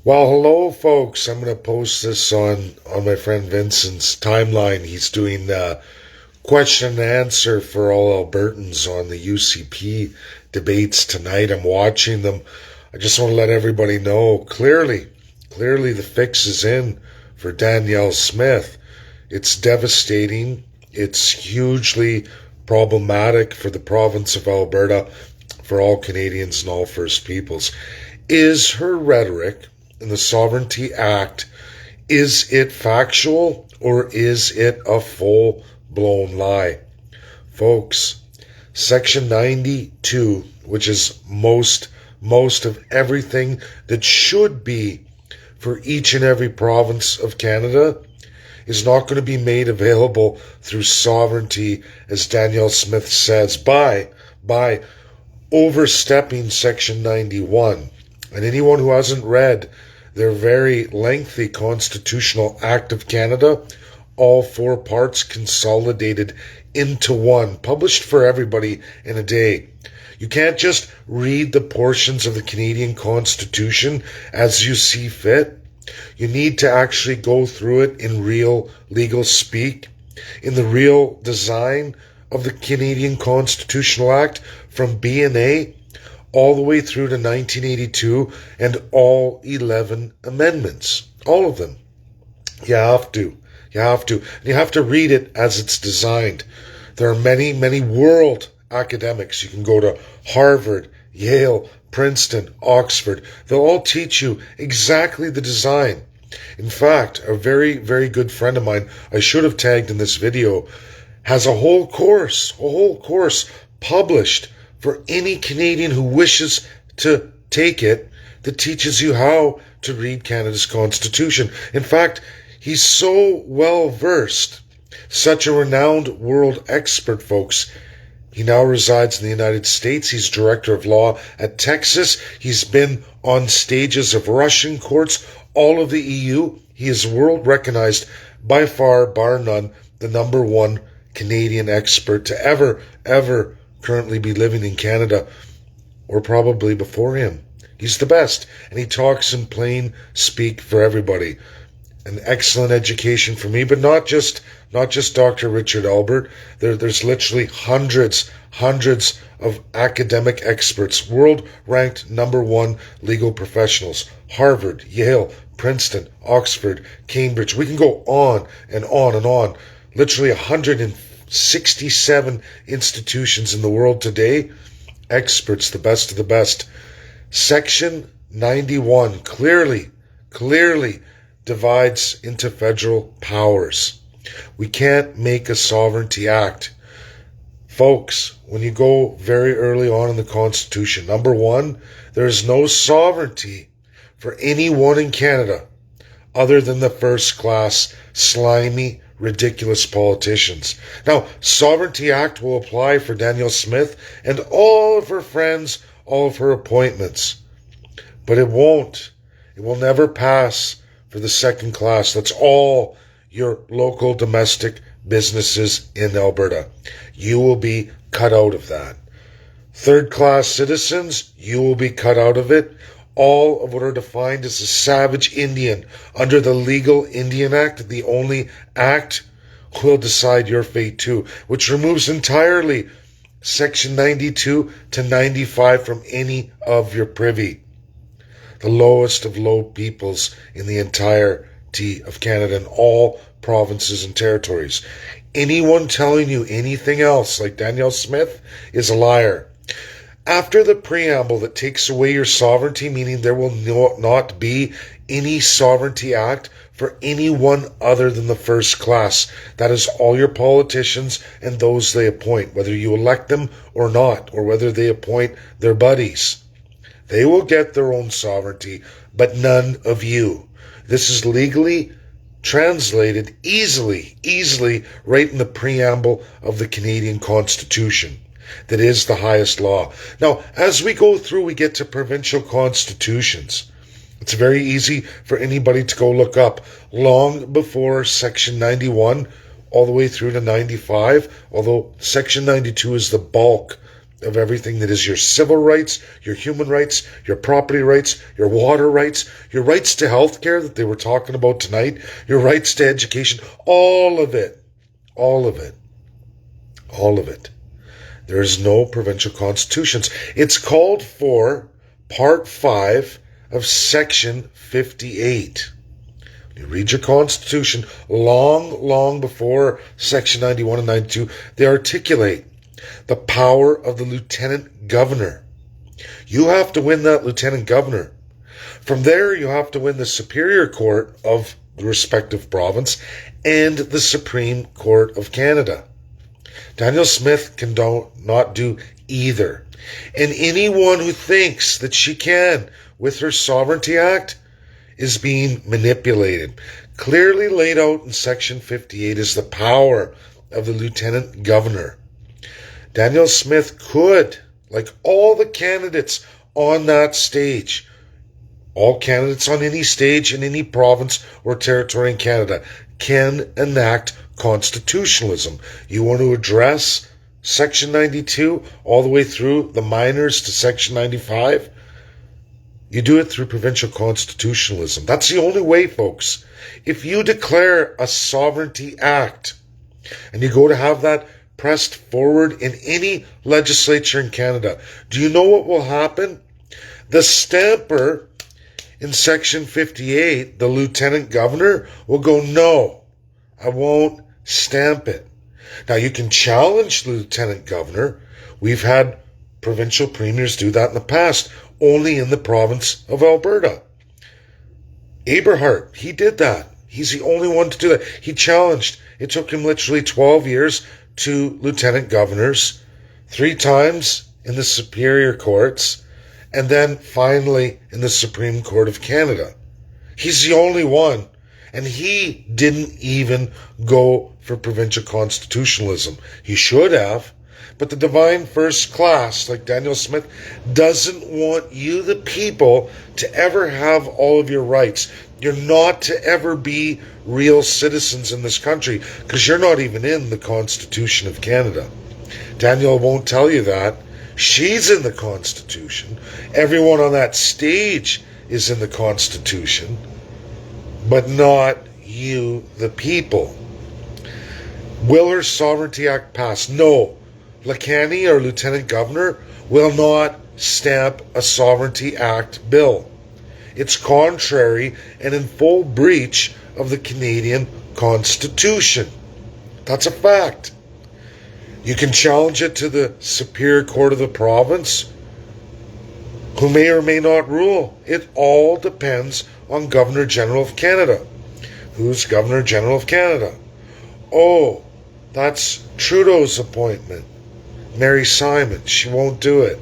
Well, hello, folks. I'm going to post this on my friend Vincent's timeline. He's doing question and answer for all Albertans on the UCP debates tonight. I'm watching them. I just want to let everybody know clearly the fix is in for Danielle Smith. It's devastating. It's hugely problematic for the province of Alberta, for all Canadians and all First Peoples. Is her rhetoric in the Sovereignty Act, is it factual or is it a full-blown lie? Folks, Section 92, which is most of everything that should be for each and every province of Canada, is not going to be made available through sovereignty, as Danielle Smith says, by overstepping Section 91. And anyone who hasn't read their very lengthy Constitutional Act of Canada, all four parts consolidated into one, published for everybody in a day. You can't just read the portions of the Canadian Constitution as you see fit. You need to actually go through it in real legal speak, in the real design of the Canadian Constitutional Act from B&A all the way through to 1982 and all 11 amendments. All of them. You have to. And you have to read it as it's designed. There are many world academics. You can go to Harvard, Yale, Princeton, Oxford. They'll all teach you exactly the design. In fact, a very good friend of mine, I should have tagged in this video, has a whole course published for any Canadian who wishes to take it, that teaches you how to read Canada's Constitution. In fact, he's so well versed, such a renowned world expert, folks. He now resides in the United States. He's director of law at Texas. He's been on stages of Russian courts, all of the EU. He is world recognized, by far, bar none, the number one Canadian expert to ever currently be living in Canada, or probably before him. He's the best, and he talks in plain speak for everybody. An excellent education for me, but not just Dr. Richard Albert. There's literally hundreds of academic experts, world-ranked number one legal professionals. Harvard, Yale, Princeton, Oxford, Cambridge. We can go on and on and on. Literally 167 institutions in the world today. Experts, the best of the best. Section 91 clearly divides into federal powers. We can't make a sovereignty act. Folks, when you go very early on in the Constitution, number one, there is no sovereignty for anyone in Canada other than the first class, slimy, ridiculous politicians. Now, Sovereignty Act will apply for Danielle Smith and all of her friends, all of her appointments. But it won't. It will never pass for the second class. That's all your local domestic businesses in Alberta. You will be cut out of that. Third class citizens, you will be cut out of it. All of what are defined as a savage Indian under the Legal Indian Act, the only act, will decide your fate too, which removes entirely Section 92 to 95 from any of your privy. The lowest of low peoples in the entirety of Canada and all provinces and territories. Anyone telling you anything else, like Danielle Smith, is a liar. After the preamble that takes away your sovereignty, meaning there will not be any sovereignty act for anyone other than the first class. That is all your politicians and those they appoint, whether you elect them or not, or whether they appoint their buddies. They will get their own sovereignty, but none of you. This is legally translated easily right in the preamble of the Canadian Constitution. That is the highest law. Now, as we go through, we get to provincial constitutions. It's very easy for anybody to go look up. Long before Section 91, all the way through to 95, although Section 92 is the bulk of everything that is your civil rights, your human rights, your property rights, your water rights, your rights to health care that they were talking about tonight, your rights to education, all of it, all of it, all of it. There is no provincial constitutions. It's called for Part 5 of Section 58. You read your Constitution, long before Section 91 and 92, they articulate the power of the Lieutenant Governor. You have to win that Lieutenant Governor. From there, you have to win the Superior Court of the respective province and the Supreme Court of Canada. Danielle Smith can not do either. And anyone who thinks that she can with her Sovereignty Act is being manipulated. Clearly laid out in Section 58 is the power of the Lieutenant Governor. Danielle Smith could, like all the candidates on that stage, all candidates on any stage in any province or territory in Canada, can enact constitutionalism. You want to address Section 92 all the way through the minors to Section 95? You do it through provincial constitutionalism. That's the only way, folks. If you declare a Sovereignty Act and you go to have that pressed forward in any legislature in Canada, do you know what will happen? The stamper in Section 58, the Lieutenant Governor, will go, no, I won't stamp it. Now, you can challenge the Lieutenant Governor. We've had provincial premiers do that in the past, only in the province of Alberta. Aberhart, he did that. He's the only one to do that. He challenged. It took him literally 12 years to lieutenant governors, 3 times in the superior courts, and then finally in the Supreme Court of Canada. He's the only one. And he didn't even go for provincial constitutionalism. He should have. But the divine first class, like Danielle Smith, doesn't want you, the people, to ever have all of your rights. You're not to ever be real citizens in this country because you're not even in the Constitution of Canada. Danielle won't tell you that. She's in the Constitution. Everyone on that stage is in the Constitution, but not you, the people. Will her Sovereignty Act pass? No. Lacani, our Lieutenant Governor, will not stamp a Sovereignty Act bill. It's contrary and in full breach of the Canadian Constitution. That's a fact. You can challenge it to the Superior Court of the province, who may or may not rule. It all depends on Governor General of Canada. Who's Governor General of Canada? Oh, that's Trudeau's appointment. Mary Simon. She won't do it.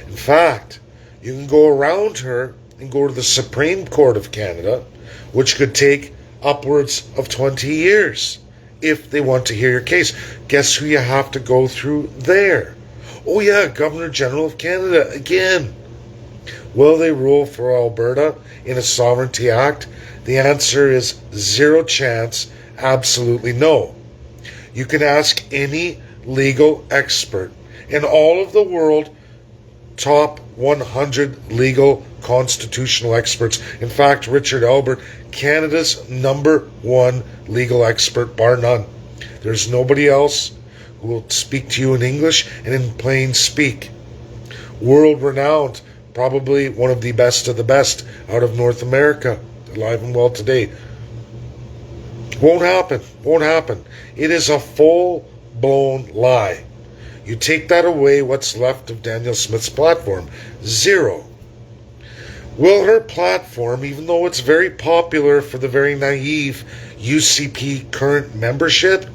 In fact, you can go around her and go to the Supreme Court of Canada, which could take upwards of 20 years if they want to hear your case. Guess who you have to go through there? Oh yeah, Governor General of Canada again. Will they rule for Alberta in a Sovereignty Act? The answer is 0 chance, absolutely no. You can ask any legal expert in all of the world, top 100 legal constitutional experts. In fact, Richard Albert, Canada's #1 legal expert, bar none. There's nobody else who will speak to you in English and in plain speak. World renowned, probably one of the best of the best out of North America, alive and well today. Won't happen. Won't happen. It is a full-blown lie. You take that away, what's left of Danielle Smith's platform? 0. Will her platform, even though it's very popular for the very naive UCP current membership,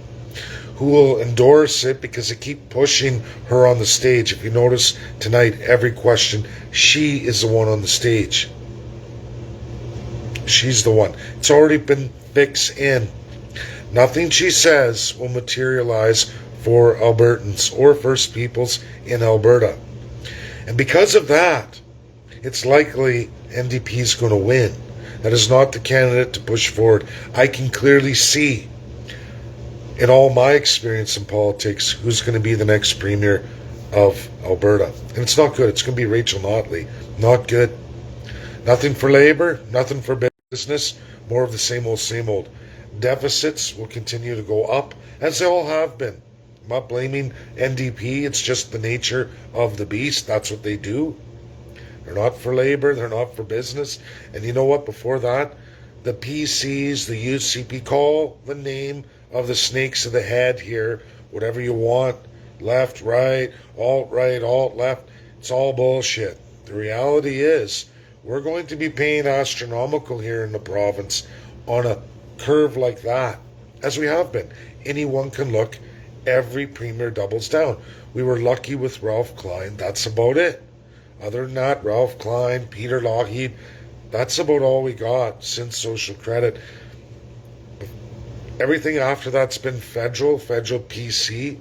who will endorse it because they keep pushing her on the stage. If you notice tonight, every question, she is the one on the stage. She's the one. It's already been fixed in. Nothing she says will materialize for Albertans or First Peoples in Alberta. And because of that, it's likely NDP is going to win. That is not the candidate to push forward. I can clearly see, in all my experience in politics, who's going to be the next premier of Alberta. And it's not good. It's going to be Rachel Notley. Not good. Nothing for labor, nothing for business, more of the same old, same old. Deficits will continue to go up, as they all have been. I'm not blaming NDP, it's just the nature of the beast. That's what they do. They're not for labor, they're not for business. And you know what? Before that, the PCs, the UCP, call the name of the snakes of the head here, whatever you want. Left, right, alt left. It's all bullshit. The reality is, we're going to be paying astronomical here in the province on a curve like that, as we have been. Anyone can look. Every premier doubles down. We were lucky with Ralph Klein. That's about it. Other than that, Ralph Klein, Peter Lougheed, that's about all we got since social credit. Everything after that's been federal PC,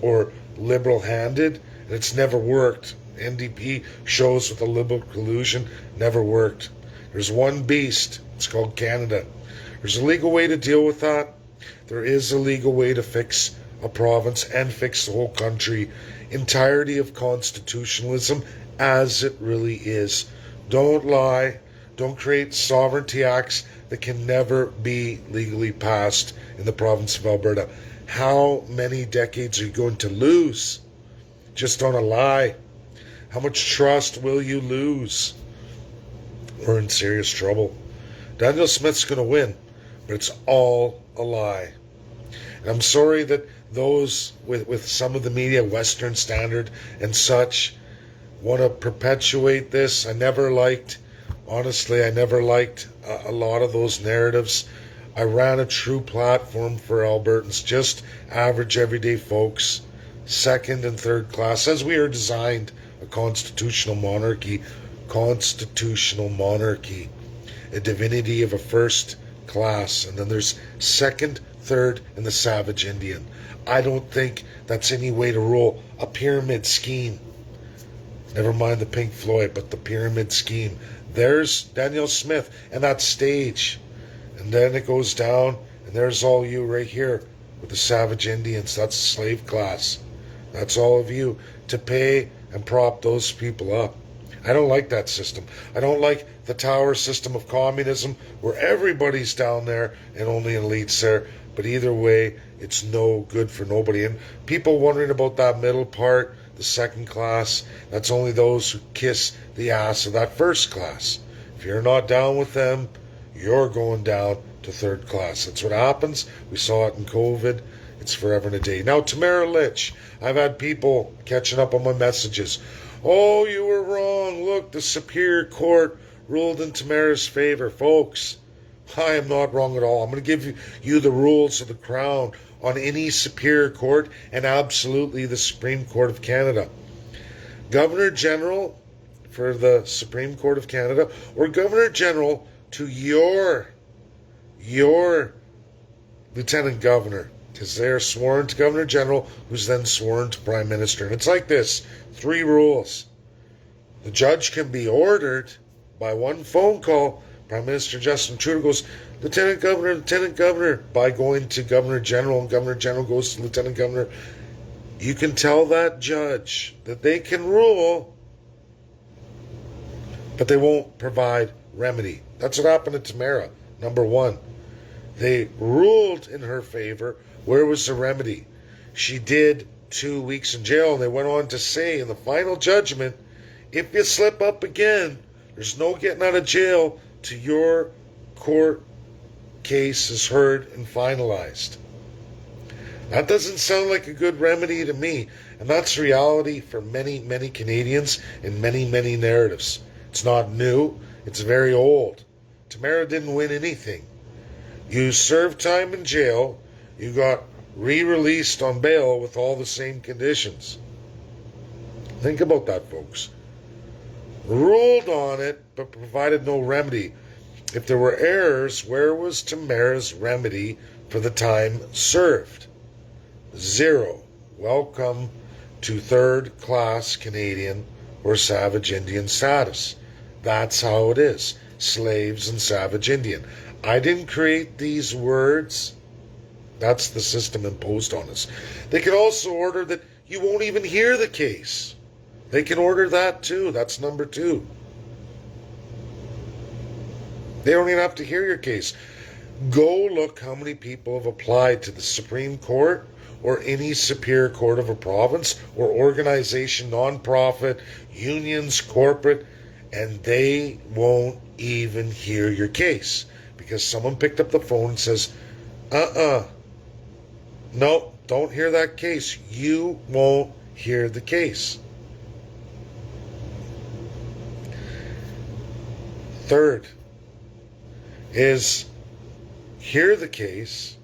or liberal-handed, and it's never worked. NDP shows with the liberal collusion never worked. There's one beast. It's called Canada. There's a legal way to deal with that. There is a legal way to fix a province and fix the whole country. Entirety of constitutionalism as it really is. Don't lie. Don't create sovereignty acts that can never be legally passed in the province of Alberta. How many decades are you going to lose just on a lie? How much trust will you lose? We're in serious trouble. Danielle Smith's going to win, but it's all a lie. And I'm sorry that those with some of the media, Western Standard and such, want to perpetuate this. Honestly, I never liked a lot of those narratives. I ran a true platform for Albertans, just average everyday folks, second and third class, as we are designed, a constitutional monarchy, a divinity of a first class, and then there's second, third, and the savage Indian. I don't think that's any way to rule a pyramid scheme. Never mind the Pink Floyd, but the pyramid scheme. There's Danielle Smith and that stage. And then it goes down, and there's all you right here with the savage Indians. That's the slave class. That's all of you to pay and prop those people up. I don't like that system. I don't like the tower system of communism where everybody's down there and only elites there. But either way, it's no good for nobody. And people wondering about that middle part, the second class, that's only those who kiss the ass of that first class. If you're not down with them, you're going down to third class. That's what happens. We saw it in COVID. It's forever and a day. Now, Tamara Litch, I've had people catching up on my messages. Oh, you were wrong. Look, the Superior Court ruled in Tamara's favor. Folks, I am not wrong at all. I'm going to give you the rules of the Crown on any Superior Court and absolutely the Supreme Court of Canada. Governor General for the Supreme Court of Canada, or Governor General to your Lieutenant Governor, because they're sworn to Governor General, who's then sworn to Prime Minister. And it's like this, 3 rules. The judge can be ordered by one phone call. Prime Minister Justin Trudeau goes, Lieutenant Governor, by going to Governor General, and Governor General goes to Lieutenant Governor. You can tell that judge that they can rule, but they won't provide remedy. That's what happened to Tamara, number 1. They ruled in her favor. Where was the remedy? She did 2 weeks in jail, and they went on to say in the final judgment, if you slip up again, there's no getting out of jail till your court case is heard and finalized. That doesn't sound like a good remedy to me, and that's reality for many, many Canadians in many, many narratives. It's not new, it's very old. Tamara didn't win anything. You served time in jail, you got re-released on bail with all the same conditions. Think about that, folks. Ruled on it, but provided no remedy. If there were errors, where was Tamara's remedy for the time served? 0. Welcome to third-class Canadian or savage Indian status. That's how it is. Slaves and savage Indian. I didn't create these words. That's the system imposed on us. They could also order that you won't even hear the case. They can order that too. That's number 2. They don't even have to hear your case. Go look how many people have applied to the Supreme Court or any superior court of a province or organization, nonprofit, unions, corporate, and they won't even hear your case because someone picked up the phone and says, no, don't hear that case. You won't hear the case. Third is hear the case,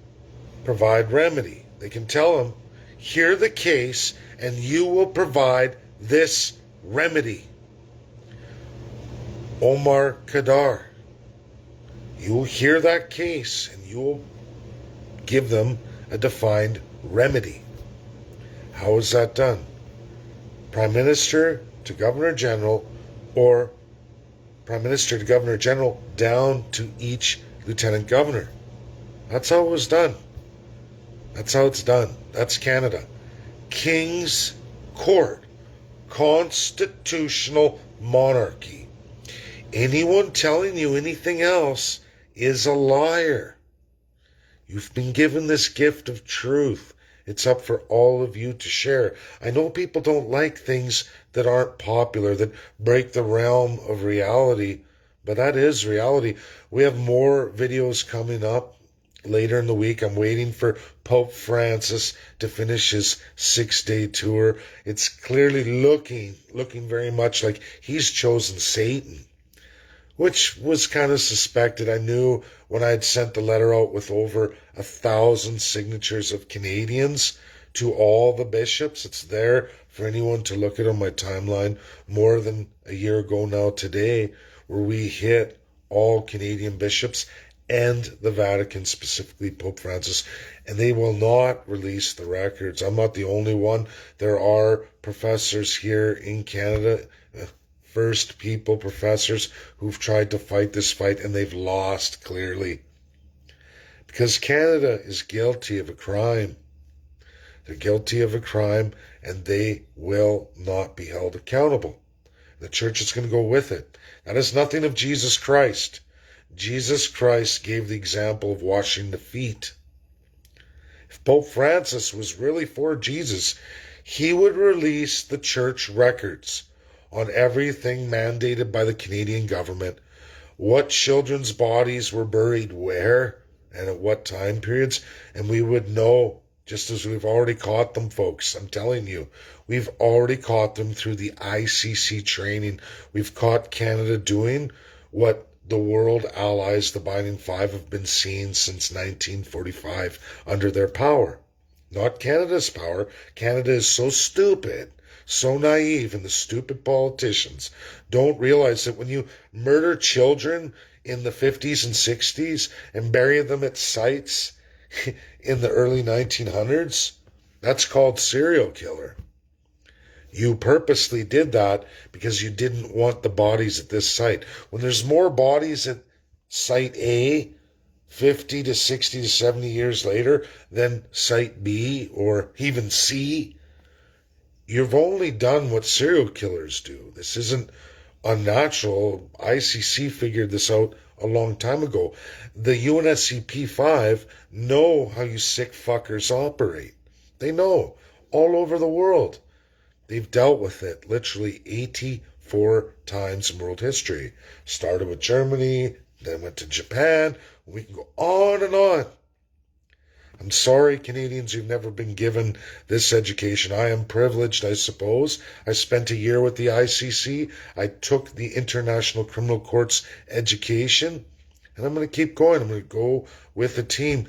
provide remedy. They can tell them, hear the case, and you will provide this remedy. Omar Khadr, you will hear that case, and you will give them a defined remedy. How is that done? Prime Minister to Governor General, or Prime Minister to Governor General down to each Lieutenant Governor. That's how it was done. That's how it's done. That's Canada. King's Court. Constitutional monarchy. Anyone telling you anything else is a liar. You've been given this gift of truth. It's up for all of you to share. I know people don't like things that aren't popular, that break the realm of reality, but that is reality. We have more videos coming up later in the week. I'm waiting for Pope Francis to finish his 6-day tour. It's clearly looking very much like he's chosen Satan, which was kind of suspected. I knew when I had sent the letter out with over 1,000 signatures of Canadians to all the bishops. It's there for anyone to look at on my timeline more than a year ago now today, where we hit all Canadian bishops and the Vatican, specifically Pope Francis, and they will not release the records. I'm not the only one. There are professors here in Canada, First People professors, who've tried to fight this fight, and they've lost clearly. Because Canada is guilty of a crime. They're guilty of a crime, and they will not be held accountable. The church is going to go with it. That is nothing of Jesus Christ. Jesus Christ gave the example of washing the feet. If Pope Francis was really for Jesus, he would release the church records on everything mandated by the Canadian government, what children's bodies were buried where and at what time periods, and we would know, just as we've already caught them, folks. I'm telling you, we've already caught them through the ICC training. We've caught Canada doing what the world allies, the Binding Five, have been seeing since 1945 under their power. Not Canada's power. Canada is so stupid, so naive, and the stupid politicians don't realize that when you murder children in the 50s and 60s and bury them at sites in the early 1900s, that's called serial killer. You purposely did that because you didn't want the bodies at this site. When there's more bodies at site A 50 to 60 to 70 years later than site B or even C, you've only done what serial killers do. This isn't unnatural. ICC figured this out a long time ago. The UNSCP 5 know how you sick fuckers operate. They know all over the world. They've dealt with it literally 84 times in world history. Started with Germany, then went to Japan. We can go on and on. I'm sorry, Canadians, you've never been given this education. I am privileged, I suppose. I spent a year with the ICC. I took the International Criminal Court's education, and I'm going to keep going. I'm going to go with the team.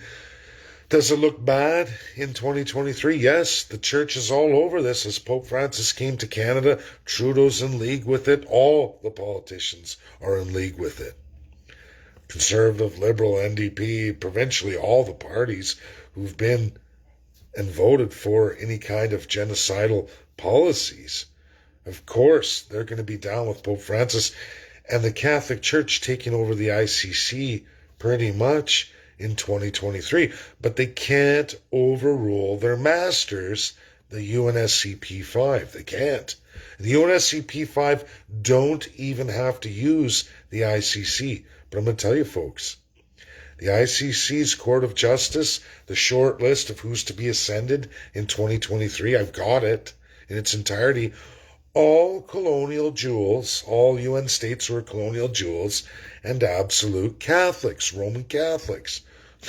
Does it look bad in 2023? Yes, the church is all over this. As Pope Francis came to Canada, Trudeau's in league with it. All the politicians are in league with it. Conservative, Liberal, NDP, provincially, all the parties who've been and voted for any kind of genocidal policies. Of course, they're going to be down with Pope Francis and the Catholic Church taking over the ICC pretty much in 2023. But they can't overrule their masters the UNSCP 5. They can't. The UNSCP 5 don't even have to use the ICC. But I'm going to tell you, folks, the ICC's Court of Justice, the short list of who's to be ascended in 2023, I've got it in its entirety. All colonial jewels, all UN states were colonial jewels, and absolute Catholics, Roman Catholics.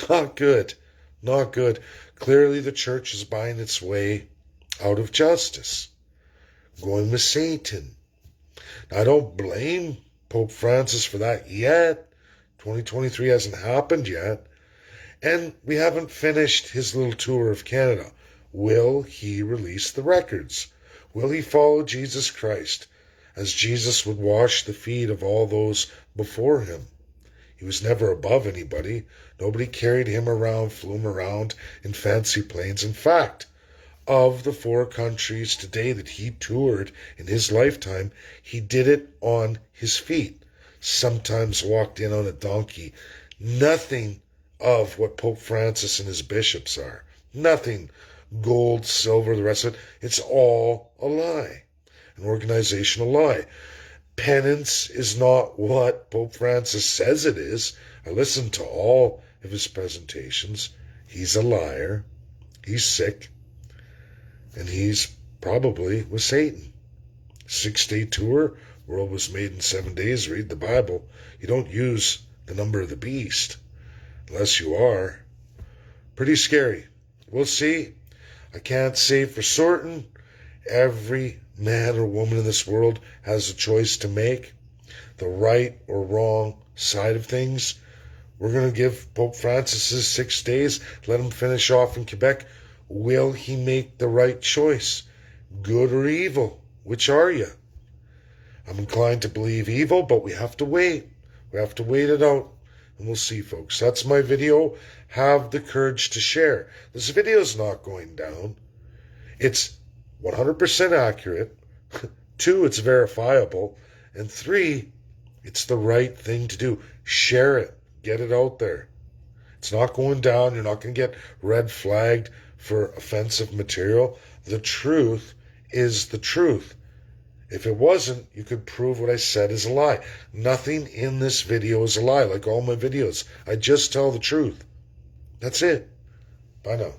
Not good. Not good. Clearly the church is buying its way out of justice. Going with Satan. I don't blame Pope Francis for that yet. 2023 hasn't happened yet. And we haven't finished his little tour of Canada. Will he release the records? Will he follow Jesus Christ, as Jesus would wash the feet of all those before him? He was never above anybody. Nobody carried him around, flew him around in fancy planes. In fact, of the 4 countries today that he toured in his lifetime, he did it on his feet. Sometimes walked in on a donkey. Nothing of what Pope Francis and his bishops are. Nothing. Gold, silver, the rest of it. It's all a lie. An organizational lie. Penance is not what Pope Francis says it is. I listened to all of his presentations. He's a liar. He's sick. And he's probably with Satan. 6-day tour. World was made in 7 days. Read the Bible. You don't use the number of the beast. Unless you are. Pretty scary. We'll see. I can't say for certain. Every man or woman in this world has a choice to make. The right or wrong side of things. We're going to give Pope Francis his 6 days. Let him finish off in Quebec. Will he make the right choice? Good or evil? Which are you? I'm inclined to believe evil, but we have to wait. We have to wait it out. And we'll see, folks. That's my video. Have the courage to share. This video is not going down. It's 100% accurate. 2, it's verifiable. And 3, it's the right thing to do. Share it. Get it out there. It's not going down. You're not going to get red flagged for offensive material. The truth is the truth. If it wasn't, you could prove what I said is a lie. Nothing in this video is a lie, like all my videos. I just tell the truth. That's it. Bye now.